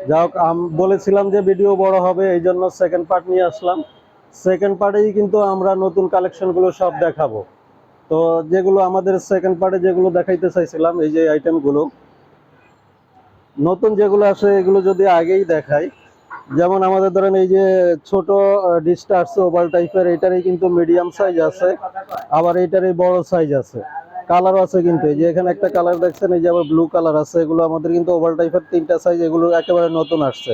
যাই হোক, বলেছিলাম যে ভিডিও বড় হবে, এই জন্য সেকেন্ড পার্ট নিয়ে আসলাম। সেকেন্ড পার্টেই কিন্তু আমরা নতুন কালেকশনগুলো সব দেখাবো। তো যেগুলো আমাদের সেকেন্ড পার্টে যেগুলো দেখাইতে চাইছিলাম, এই যে আইটেমগুলো নতুন যেগুলো আসে এগুলো যদি আগেই দেখাই, যেমন আমাদের ধরেন এই যে ছোট ডিশটা আসছে ওভাল টাইপের, এটারই কিন্তু মিডিয়াম সাইজ আছে, আবার এইটারই বড় সাইজ আছে, কালার আছে কিন্তু এই যে এখানে একটা কালার দেখছেন, এই যে আবার ব্লু কালার আছে। এগুলো আমাদের কিন্তু ওভাল টাইপের তিনটা সাইজ, এগুলো একেবারে নতুন আসছে।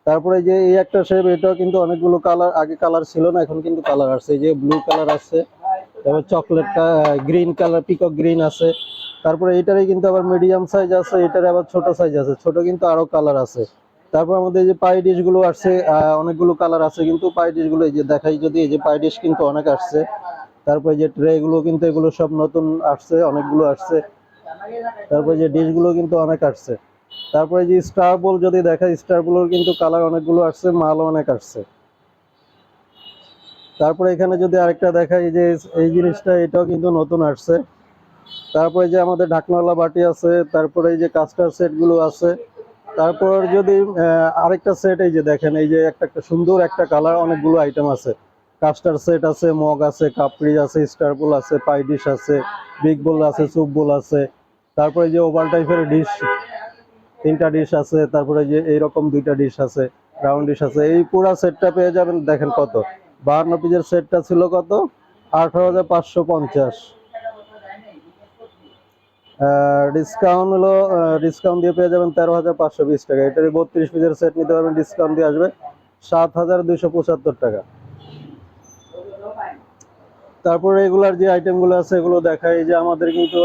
তারপরে যে এই একটা শেপ, এটাও কিন্তু অনেকগুলো কালার, আগে কালার ছিল না, এখন কিন্তু কালার আসছে। এই যে ব্লু কালার আছে, তারপর চকলেটটা গ্রিন কালার, পিকক গ্রিন আছে। তারপরে এটারই কিন্তু আবার মিডিয়াম সাইজ আছে, এটার আবার ছোট সাইজ আছে, ছোট কিন্তু আরো কালার আছে। তারপর আমাদের যে পাই ডিশ গুলো আসছে, অনেকগুলো কালার আছে কিন্তু পাই ডিশ গুলো এই যে দেখাই যদি, এই যে পাই ডিশ কিন্তু অনেক আসছে। তারপরে যে ট্রে গুলো কিন্তু এগুলো সব নতুন আসছে, অনেকগুলো আসছে। তারপরে যে ডিশ গুলো কিন্তু অনেক আসছে। তারপরে যে স্টার বল যদি দেখাই, স্টার বলের কিন্তু কালার অনেকগুলো আসছে, মাল অনেক আসছে। তারপরে এখানে যদি আরেকটা দেখাই, যে এই জিনিসটা এটাও কিন্তু নতুন আসছে। তারপরে যে আমাদের ঢাকনাওয়ালা বাটি আছে, তারপরে এই যে কাস্টার সেট গুলো আছে। তারপর যদি আরেকটা সেট, এই যে দেখেন, এই যে একটা একটা সুন্দর একটা কালার, অনেকগুলো আইটেম আছে। কাস্টার সেট আছে, মগ আছে, কাপড়ি আছে, স্টার বোল আছে, পাই ডিশ আছে, বিগ বোল আছে, সুপ বোল আছে। তারপরে যে ওভাল টাইপের ডিশ তিনটা ডিশ আছে, তারপরে যে এইরকম দুইটা ডিশ আছে, রাউন্ড ডিশ আছে। এই পুরো সেটটা পেয়ে যাবেন, দেখেন কত, 52 পিসের সেটটা ছিল কত, 18,550। ডিসকাউন্ট হলো, ডিসকাউন্ট দিয়ে পেয়ে যাবেন 13,520 টাকা। এটার 32 পিসের সেট নিতে পারবেন, ডিসকাউন্ট দিয়ে আসবে 7,275 টাকা। তারপরে এগুলার যে আইটেমগুলো আছে এগুলো দেখাই, যে আমাদের কিন্তু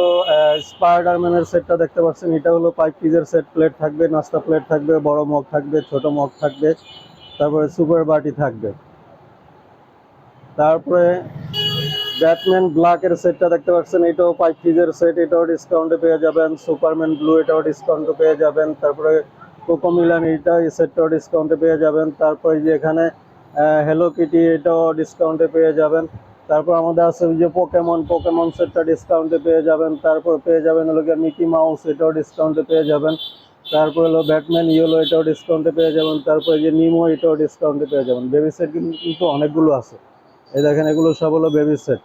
স্পাইডারম্যানের সেটটা দেখতে পাচ্ছেন, এটা হলো 5 পিসের সেট। প্লেট থাকবে, নাস্তা প্লেট থাকবে, বড় মগ থাকবে, ছোট মগ থাকবে, তারপরে সুপার বাটি থাকবে। তারপরে ব্যাটম্যান ব্ল্যাক এর সেটটা দেখতে পাচ্ছেন, এটাও 5 পিসের সেট, এটাও ডিসকাউন্টে পেয়ে যাবেন। সুপারম্যান ব্লু, এটাও ডিসকাউন্টে পেয়ে যাবেন। তারপরে কোকো মিলান, এইটা এই সেটটাও ডিসকাউন্টে পেয়ে যাবেন। তারপরে যে এখানে হ্যালো কিটি, এটাও ডিসকাউন্টে পেয়ে যাবেন। তারপর আমাদের আছে যে পোকেমন, পোকেমন সেটটা ডিসকাউন্টে পেয়ে যাবেন। তারপর পেয়ে যাবেন হলো গিয়ে মিকি মাউস, এটাও ডিসকাউন্টে পেয়ে যাবেন। তারপর হলো ব্যাটম্যান ইয়েলো, এটাও ডিসকাউন্টে পেয়ে যাবেন। তারপরে যে নিমো, এটাও ডিসকাউন্টে পেয়ে যাবেন। বেবি সেট কিন্তু অনেকগুলো আছে, এই দেখেন এগুলো সব হলো বেবি সেট,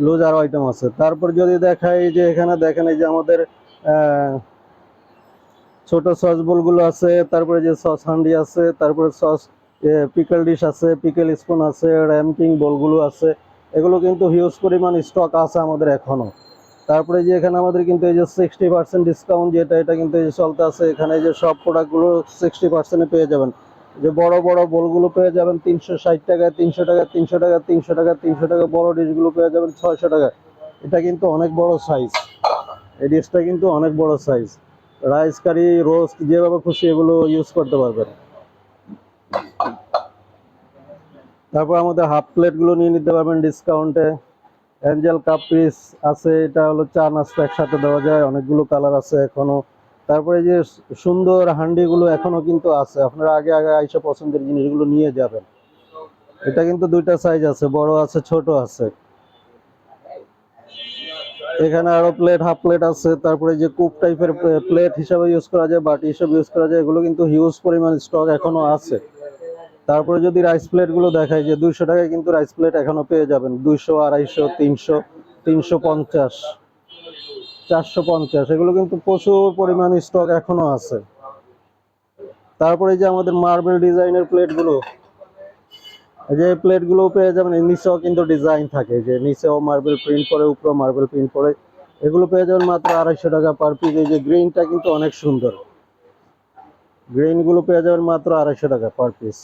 লুজ আরো আইটেম আছে। তারপর যদি দেখাই, যে এখানে দেখেন এই যে আমাদের ছোট সস বোল গুলো আছে, তারপরে যে সস হান্ডি আছে, তারপরে সস পিকল ডিশ আছে, পিকল স্পুন আছে, র্যামকিং বোলগুলো আছে। এগুলো কিন্তু হিউজ পরিমাণ স্টক আছে আমাদের এখনো। তারপরে যে এখানে আমাদের কিন্তু এই যে 60% ডিসকাউন্ট, যেটা এটা কিন্তু এই যে চলতে আছে। এখানে এই যে সব প্রোডাক্টগুলো 60%-এ পেয়ে যাবেন। যে বড় বড় বোলগুলো পেয়ে যাবেন 360 টাকা, 300 টাকা, 300 টাকা, 300 টাকা, 300 টাকা। বড় ডিশগুলো পেয়ে যাবেন 600 টাকা। এটা কিন্তু অনেক বড় সাইজ, এই ডিশটা কিন্তু অনেক বড় সাইজ। রাইস কারি, রোস্ট, যেভাবে খুশি এগুলো ইউজ করতে পারবেন। তারপর আমাদের হাফ প্লেটগুলো নিয়ে নিতে পারবেন ডিসকাউন্টে। অ্যাঞ্জেল কাপ পিস আছে, এটা হলো চা নাস্তা একসাথে দেওয়া যায়, অনেকগুলো কালার আছে এখনো। তারপরে যে সুন্দর হান্ডিগুলো এখনো কিন্তু আছে, আপনারা আগে আগে আইসা পছন্দের জিনিসগুলো নিয়ে যাবেন। এটা কিন্তু দুইটা সাইজ আছে, বড় আছে, ছোট আছে। এখানে আরো প্লেট, হাফ প্লেট আছে। তারপরে যে কুপ টাইপের প্লেট হিসাবে ইউজ করা যায়, বাটি হিসাবে ইউজ করা যায়, এগুলো কিন্তু হিউজ পরিমাণ স্টক এখনো আছে। তারপরে যদি রাইস প্লেট গুলো দেখায়, যে 200 টাকায় কিন্তু রাইস প্লেট এখনো পেয়ে যাবেন, 200, 250, 300, 350, 450, এগুলো কিন্তু প্রচুর পরিমাণ স্টক এখনো আছে। তারপরে যে আমাদের মার্বেল ডিজাইনের প্লেটগুলো, এই যে প্লেটগুলো পেয়ে যাবেন, নিচেও কিন্তু ডিজাইন থাকে, যে নিচেও মার্বেল প্রিন্ট করে, উপরেও মার্বেল প্রিন্ট করে। এগুলো পেয়ে যাবেন মাত্র 250 টাকা পার পিস। এই যে গ্রিনটা কিন্তু অনেক সুন্দর, গ্রিন গুলো পেয়ে যাবেন মাত্র 250 টাকা পার পিস।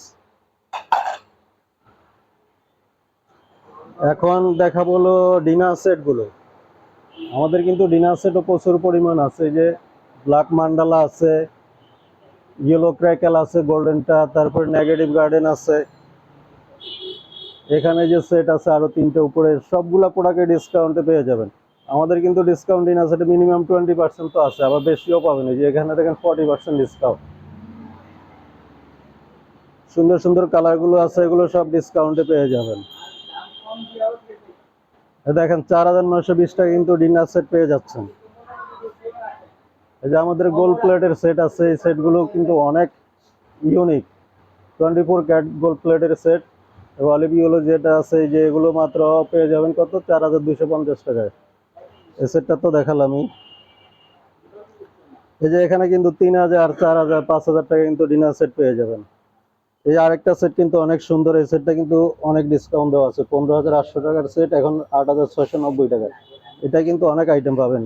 এখন দেখাবো হলো ডিনার সেট গুলো। আমাদের কিন্তু ডিনার সেটও প্রচুর পরিমাণ আছে, যে ব্ল্যাক মান্ডালা আছে, ইয়েলো ক্র্যাকেল আছে, গোল্ডেনটা, তারপর নেগেটিভ গার্ডেন আছে। এখানে যে সেট আছে আরো তিনটে উপরে, সবগুলা প্রোডাক্টে ডিসকাউন্টে পেয়ে যাবেন। আমাদের কিন্তু ডিসকাউন্ট ডিনার সেটে মিনিমাম 20% তো আছে, আবার বেশিও পাবেন। যে এখানে দেখেন 40% ডিসকাউন্ট। সুন্দর সুন্দর কালার গুলো আছে, এগুলো সব ডিসকাউন্টে পেয়ে যাবেন। দেখেন 4,920 টাকা কিন্তু ডিনার সেট পেয়ে যাচ্ছেন। এই যে আমাদের গোল্ড প্লেটের সেট আছে, এই সেটগুলো কিন্তু অনেক ইউনিক। 24 ক্যারেট গোল্ড প্লেটের সেট। অলিভ ইয়েলো যেটা আছে, এই যে এগুলো মাত্র পেয়ে যাবেন কত, 4250 টাকায়। এই সেটটা তো দেখালামই। এই যে এখানে কিন্তু 3000, 4000, 5000 টাকা কিন্তু ডিনার সেট পেয়ে যাবেন। এই আরেকটা সেট কিন্তু অনেক সুন্দর, এই সেটটা কিন্তু অনেক ডিসকাউন্ট দেওয়া আছে। 15,800 টাকার সেট এখন 8,690 টাকায়। এটা কিন্তু অনেক আইটেম পাবেন।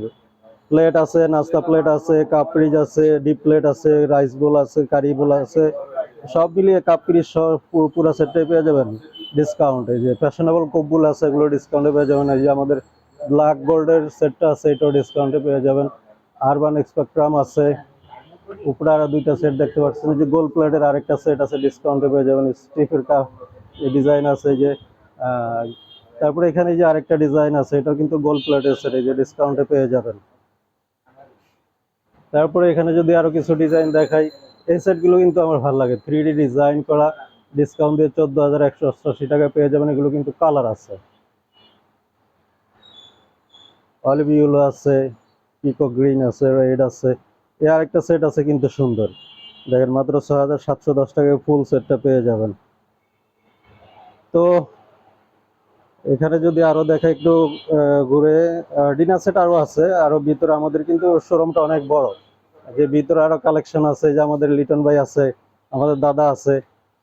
প্লেট আছে, নাস্তা প্লেট আছে, কাপ পিরিচ আছে, ডিপ প্লেট আছে, রাইস বোল আছে, কারি বোল আছে, সব মিলিয়ে কাপ পিরিচ সব পুরো সেটটাই পেয়ে যাবেন ডিসকাউন্টে। যে ফ্যাশনেবল কপগুলো আছে এগুলো ডিসকাউন্টে পেয়ে যাবেন। এই যে আমাদের ব্ল্যাক গোল্ডের সেটটা আছে, এটাও ডিসকাউন্টে পেয়ে যাবেন। আরবান স্পেকট্রাম আছে, উপরে আরো দুইটা সেট দেখতে পাচ্ছেন। যে গোল্ড প্লেটের আরেকটা সেট আছে, ডিসকাউন্টে পেয়ে যাবেন। স্টিফের কাপ ডিজাইন আছে যে তারপরে এখানে যে আরেকটা ডিজাইন আছে, এটা কিন্তু গোল্ড প্লেটের সেট, এই যে ডিসকাউন্টে পেয়ে যাবেন। তারপরে এখানে যদি আরো কিছু ডিজাইন দেখাই, এই সেটগুলো কিন্তু আমার ভালো লাগে, 3D ডিজাইন করা, ডিসকাউন্ট দিয়ে 14,188 টাকা পেয়ে যাবেন। এগুলো কিন্তু কালার আছে, অলিভ ইয়েলো আছে, পিকো গ্রিন আছে, রেড আছে। এই আরেকটা সেট আছে কিন্তু সুন্দর, দেখেন মাত্র 6,710 টাকায় ফুল সেটটা পেয়ে যাবেন। তো এখানে যদি আরো দেখা একটু ঘুরে, ডিনার সেট আরো আছে, আরো ভিতরে আমাদের কিন্তু শোরুমটা অনেক বড়। যে ভিতরে আরো কালেকশন আছে, যে আমাদের লিটন ভাই আছে, আমাদের দাদা আছে।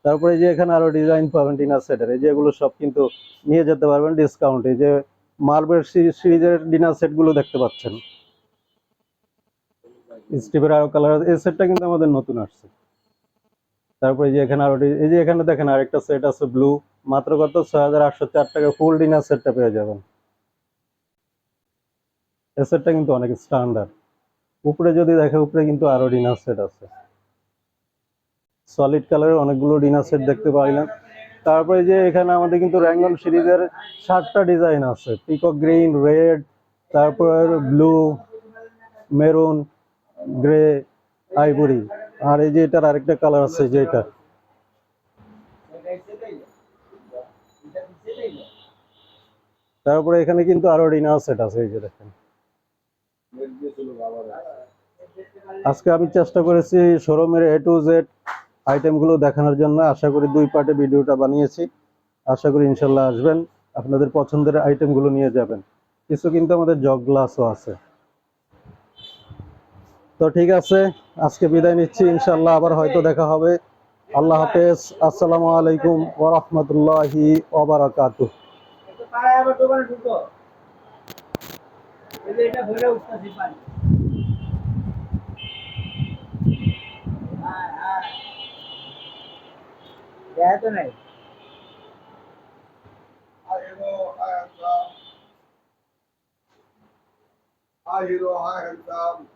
তারপরে যে এখানে আরো ডিজাইন পাবেন ডিনার সেটের, এই যে এগুলো সব কিন্তু নিয়ে যেতে পারবেন ডিসকাউন্টে। যে মার্বেল সিরিজের ডিনার সেট গুলো দেখতে পাচ্ছেন, স্টিভের আরো কালার, এই সেটটা কিন্তু আমাদের নতুন আসছে। তারপরে যে এখানে আরো এই যে এখানে দেখেন আরেকটা সেট আছে ব্লু, মাত্র কত, 6,804 টাকা ফুল ডিনার সেটটা পেয়ে যাবেন। এই সেটটা কিন্তু অনেক স্ট্যান্ডার্ড। উপরে যদি দেখে, উপরে কিন্তু আরো ডিনার সেট আছে, সলিড কালারের অনেকগুলো ডিনার সেট দেখতে পাইলেন। তারপরে যে এখানে আমাদের কিন্তু র্যাঙ্গন সিরিজের 7টা ডিজাইন আছে, পিকক গ্রিন, রেড, তারপর ব্লু, মেরুন, গ্রে, আইভরি। আর এই যে এটার আরেকটা কালার আছে, যে এটা। তারপরে এখানে কিন্তু আরো ডিনার সেট আছে, এই যে দেখেন। আজকে আমি চেষ্টা করেছি শোরুমের A to Z আইটেমগুলো দেখানোর জন্য। আশা করি 2 পার্টে ভিডিওটা বানিয়েছি। আশা করি ইনশাল্লাহ আসবেন, আপনাদের পছন্দের আইটেমগুলো নিয়ে যাবেন। কিছু কিন্তু আমাদের জগ গ্লাসও আছে। তো ঠিক আছে, আজকে বিদায় নিচ্ছি, ইনশাল্লাহ আবার হয়তো দেখা হবে। আল্লাহ হাফেজ, আসসালামু আলাইকুম ওয়া রাহমাতুল্লাহি ওয়া বারাকাতুহু। I hero, I handsome.